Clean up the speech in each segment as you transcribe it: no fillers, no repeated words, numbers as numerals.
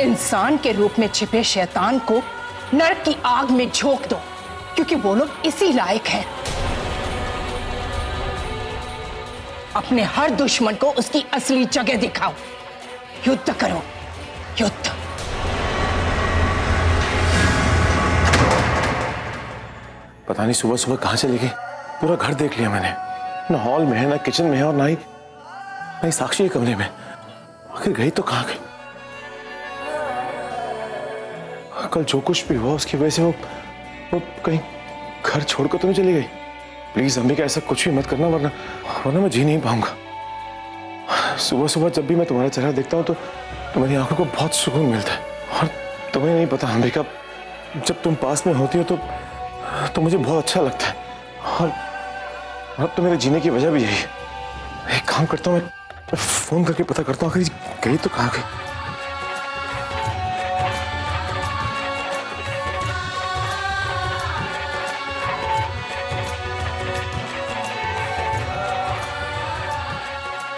इंसान के रूप में छिपे शैतान को नरक की आग में झोंक दो, क्योंकि वो लोग इसी लायक हैं। अपने हर दुश्मन को उसकी असली जगह दिखाओ। युद्ध करो, युद्ध। पता नहीं सुबह सुबह कहां चली गई। पूरा घर देख लिया मैंने, ना हॉल में है, ना किचन में है, और ना ही साक्षी के कमरे में। आखिर गई तो कहां गई? कल जो कुछ भी हुआ उसकी वजह से वो कहीं घर छोड़कर तो नहीं चली गई? प्लीज अंबिका, ऐसा कुछ भी मत करना, वरना मैं जी नहीं पाऊंगा। सुबह सुबह जब भी मैं तुम्हारा चेहरा देखता हूँ तो मेरी आंखों को बहुत सुकून मिलता है। और तुम्हें नहीं पता अंबिका, जब तुम पास में होती हो तो मुझे बहुत अच्छा लगता है। और अब तो मेरे जीने की वजह भी यही है। एक काम करता हूँ, मैं फोन करके पता करता हूँ आखिर गई तो कहाँ गई।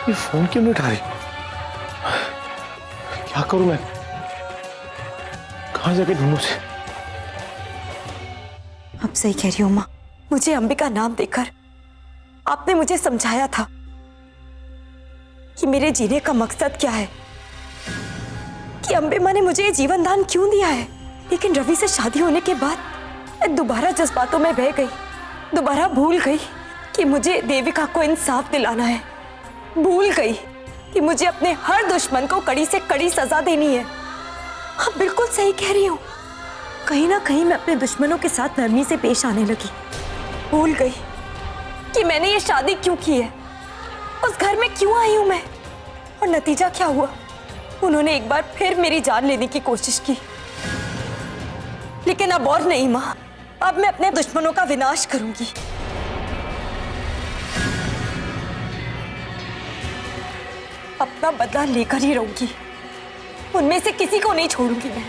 ये फोन क्यों नहीं उठा रही? क्या करूं मैं? कहां जाके ढूंढूं उसे? अब सही कह रही हूं माँ। मुझे अंबिका नाम देकर आपने मुझे समझाया था कि मेरे जीने का मकसद क्या है, कि अंबे माँ ने मुझे ये जीवन दान क्यों दिया है। लेकिन रवि से शादी होने के बाद मैं दोबारा जज्बातों में बह गई, दोबारा भूल गई कि मुझे देविका को इंसाफ दिलाना है। भूल गई कि मुझे अपने हर दुश्मन को कड़ी से कड़ी सजा देनी है। हाँ, बिल्कुल सही कह रही हूँ। कहीं ना कहीं मैं अपने दुश्मनों के साथ नरमी से पेश आने लगी। भूल गई कि मैंने ये शादी क्यों की है, उस घर में क्यों आई हूं मैं, और नतीजा क्या हुआ। उन्होंने एक बार फिर मेरी जान लेने की कोशिश की, लेकिन अब और नहीं माँ। अब मैं अपने दुश्मनों का विनाश करूंगी। अपना बदला लेकर ही रहूंगी, उनमें से किसी को नहीं छोड़ूंगी मैं।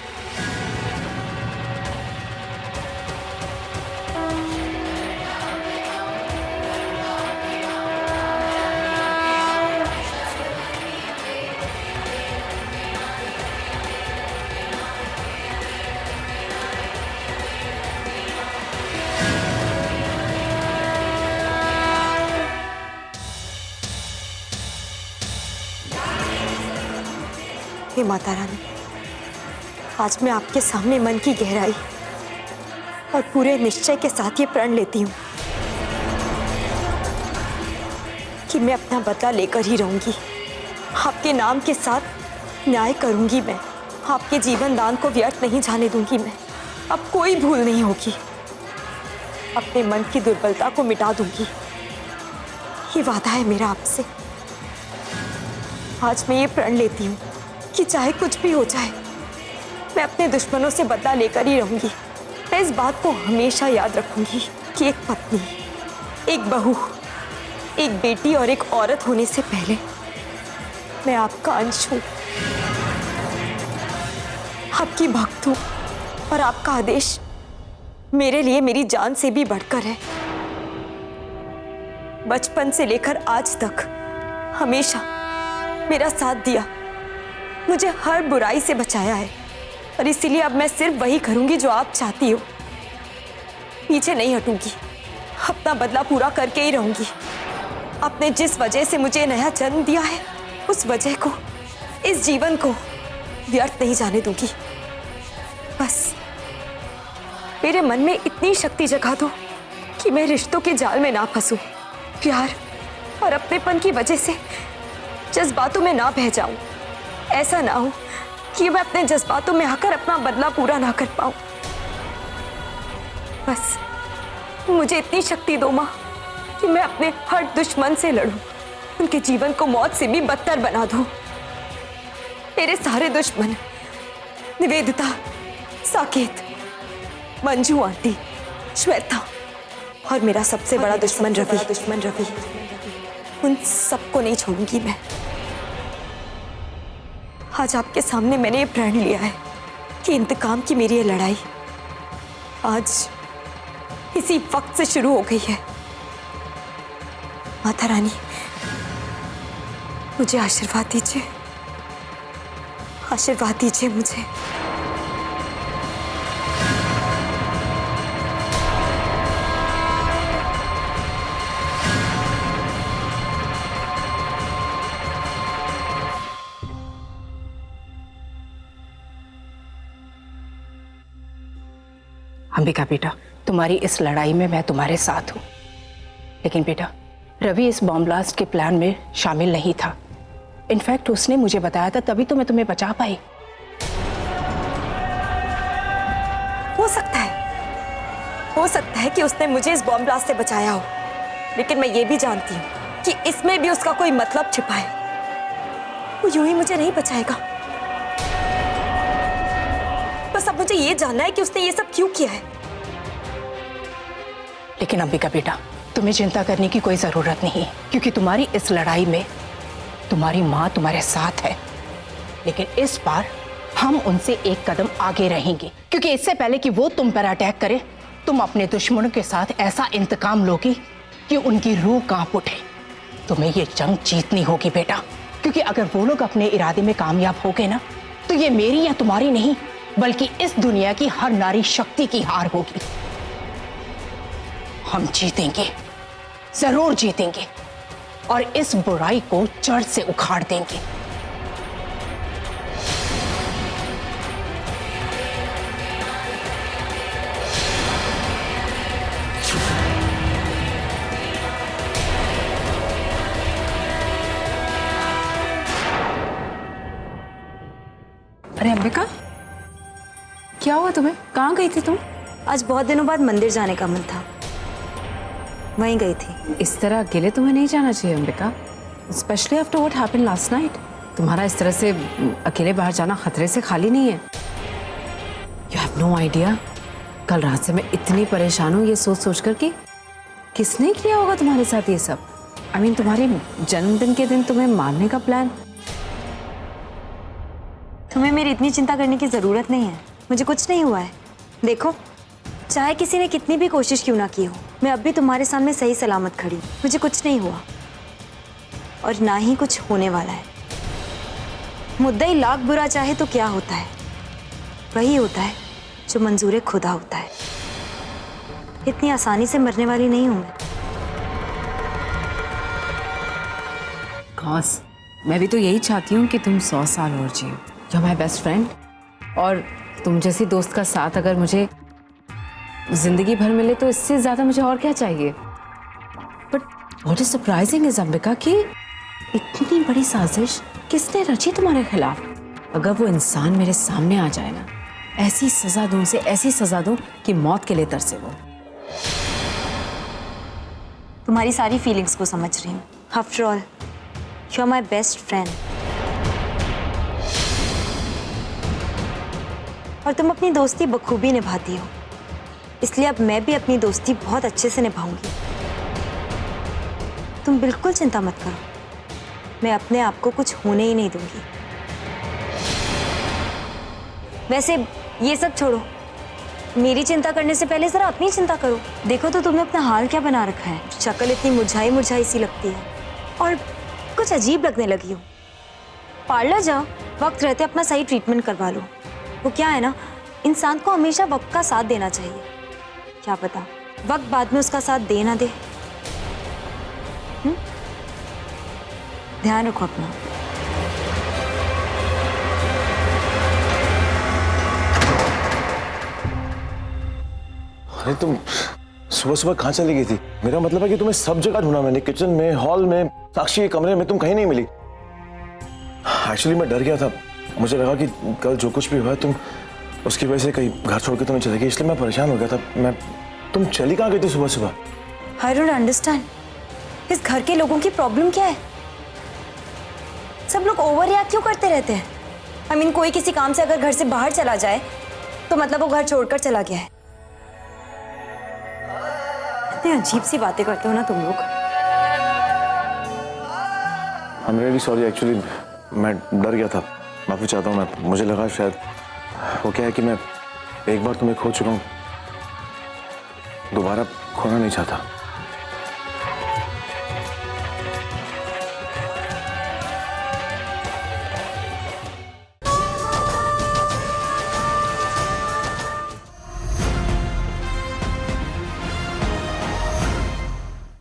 हे माता रानी, आज मैं आपके सामने मन की गहराई और पूरे निश्चय के साथ ये प्रण लेती हूँ कि मैं अपना बदला लेकर ही रहूंगी। आपके नाम के साथ न्याय करूंगी मैं। आपके जीवन दान को व्यर्थ नहीं जाने दूंगी मैं। अब कोई भूल नहीं होगी। अपने मन की दुर्बलता को मिटा दूंगी। ये वादा है मेरा आपसे। आज मैं ये प्रण लेती हूँ कि चाहे कुछ भी हो जाए, मैं अपने दुश्मनों से बदला लेकर ही रहूंगी। मैं इस बात को हमेशा याद रखूंगी कि एक पत्नी, एक बहू, एक बेटी और एक औरत होने से पहले मैं आपका अंश हूं, आपकी भक्त हूं, और आपका आदेश मेरे लिए मेरी जान से भी बढ़कर है। बचपन से लेकर आज तक हमेशा मेरा साथ दिया, मुझे हर बुराई से बचाया है, और इसीलिए अब मैं सिर्फ वही करूंगी जो आप चाहती हो। पीछे नहीं हटूंगी, अपना बदला पूरा करके ही रहूंगी। आपने जिस वजह से मुझे नया जन्म दिया है, उस वजह को, इस जीवन को व्यर्थ नहीं जाने दूंगी। बस मेरे मन में इतनी शक्ति जगा दो कि मैं रिश्तों के जाल में ना फंसूं, प्यार और अपनेपन की वजह से जज्बातों में ना बह जाऊं। ऐसा ना हो कि मैं अपने जज्बातों में आकर अपना बदला पूरा ना कर पाऊं। बस मुझे इतनी शक्ति दो मां कि मैं अपने हर दुश्मन से लड़ूं, उनके जीवन को मौत से भी बदतर बना दूं। मेरे सारे दुश्मन, निवेदिता, साकेत, मंजू आंटी, श्वेता और मेरा सबसे बड़ा दुश्मन रवि, उन सबको नहीं छोड़ूंगी मैं। आज आपके सामने मैंने ये प्रण लिया है कि इंतकाम की मेरी ये लड़ाई आज इसी वक्त से शुरू हो गई है। माता रानी, मुझे आशीर्वाद दीजिए। आशीर्वाद दीजिए मुझे। अंबिका बेटा, तुम्हारी इस लड़ाई में मैं तुम्हारे साथ हूं, लेकिन बेटा रवि इस बॉम्ब ब्लास्ट के प्लान में शामिल नहीं था। इनफैक्ट उसने मुझे बताया था, तभी तो मैं तुम्हें बचा पाई। हो सकता है कि उसने मुझे इस बॉम्ब ब्लास्ट से बचाया हो, लेकिन मैं ये भी जानती हूँ कि इसमें भी उसका कोई मतलब छिपा है। वो यूं ही मुझे नहीं बचाएगा। बस अब मुझे ये जानना है कि उसने ये सब क्यों किया है। लेकिन अंबिका बेटा, तुम्हें चिंता करने की कोई जरूरत नहीं है, क्योंकि तुम्हारी इस लड़ाई में तुम्हारी माँ तुम्हारे साथ है। लेकिन इस बार हम उनसे एक कदम आगे रहेंगे, क्योंकि इससे पहले कि वो तुम पर अटैक करे, तुम अपने दुश्मनों के साथ ऐसा इंतकाम लोगी कि उनकी रूह कांप उठे। तुम्हें ये जंग जीतनी होगी बेटा, क्योंकि अगर वो लोग अपने इरादे में कामयाब हो गए ना, तो ये मेरी या तुम्हारी नहीं, बल्कि इस दुनिया की हर नारी शक्ति की हार होगी। हम जीतेंगे, जरूर जीतेंगे, और इस बुराई को जड़ से उखाड़ देंगे। अरे अंबिका, क्या हुआ तुम्हें? कहाँ गई थी तुम? आज बहुत दिनों बाद मंदिर जाने का मन था, वहीं गई थी। इस तरह अकेले तुम्हें नहीं जाना चाहिए Ambika, specially after what happened last night. तुम्हारा इस तरह से अकेले बाहर जाना खतरे से खाली नहीं है। यू हैव नो आइडिया, कल रात से मैं इतनी परेशान हूँ ये सोच सोच कर कि किसने किया होगा तुम्हारे साथ ये सब। आई मीन तुम्हारे जन्मदिन के दिन तुम्हें मारने का प्लान। तुम्हें मेरी इतनी चिंता करने की जरूरत नहीं है, मुझे कुछ नहीं हुआ है। देखो, चाहे किसी ने कितनी भी कोशिश क्यों ना की हो, मैं अब भी तुम्हारे सामने सही सलामत खड़ी हूँ। मुझे कुछ नहीं हुआ और ना ही कुछ होने वाला है। मुद्दा लाख बुरा चाहे तो क्या होता है, वही होता है जो मंजूर खुदा होता है। इतनी आसानी से मरने वाली नहीं हूं मैं। खास मैं भी तो यही चाहती हूँ कि तुम 100 साल और जियो। You are my best friend, और तुम जैसी दोस्त का साथ अगर मुझे जिंदगी भर मिले तो इससे ज्यादा मुझे और क्या चाहिए। But what is surprising is Ambika कि इतनी बड़ी साजिश किसने रची तुम्हारे खिलाफ। अगर वो इंसान मेरे सामने आ जाए ना, ऐसी सजा दूं उसे, ऐसी सजा दूं कि मौत के लिए तरसे वो। तुम्हारी सारी फीलिंग्स को समझ रही हूँ। After all you are my best friend, और तुम अपनी दोस्ती बखूबी निभाती हो, इसलिए अब मैं भी अपनी दोस्ती बहुत अच्छे से निभाऊंगी। तुम बिल्कुल चिंता मत करो, मैं अपने आप को कुछ होने ही नहीं दूंगी। वैसे ये सब छोड़ो, मेरी चिंता करने से पहले जरा अपनी चिंता करो। देखो तो तुमने अपना हाल क्या बना रखा है। शक्ल इतनी मुरझाई मुरझाई सी लगती है और कुछ अजीब लगने लगी हो। पार्लर जाओ, वक्त रहते अपना सही ट्रीटमेंट करवा लो। वो क्या है ना, इंसान को हमेशा वक्त का साथ देना चाहिए। क्या पता वक्त बाद में उसका साथ दे ना दे। ध्यान रखो अपना। अरे तुम सुबह सुबह कहाँ चली गई थी? मेरा मतलब है कि तुम्हें सब जगह ढूंढा मैंने, किचन में, हॉल में, साक्षी के कमरे में, तुम कहीं नहीं मिली। एक्चुअली मैं डर गया था, मुझे लगा कि कल जो कुछ भी हुआ तुम उसकी वजह से कहीं घर छोड़ के तुम्हें चले गई, इसलिए मैं परेशान हो गया था। तुम चली कहाँ गई थी सुबह सुबह? आई डोंट अंडरस्टैंड, इस घर के लोगों की प्रॉब्लम क्या है? सब लोग ओवर रिएक्ट क्यों करते रहते हैं? आई मीन कोई किसी काम से अगर घर से बाहर चला जाए तो मतलब वो घर छोड़कर चला गया है। इतनी अजीब सी बातें करते हो ना तुम लोग। I am really sorry, actually मैं डर गया था, माफी चाहता हूँ मैं। मुझे लगा शायद वो क्या है कि मैं एक बार तुम्हें खो चुका हूँ, दोबारा खोना नहीं चाहता।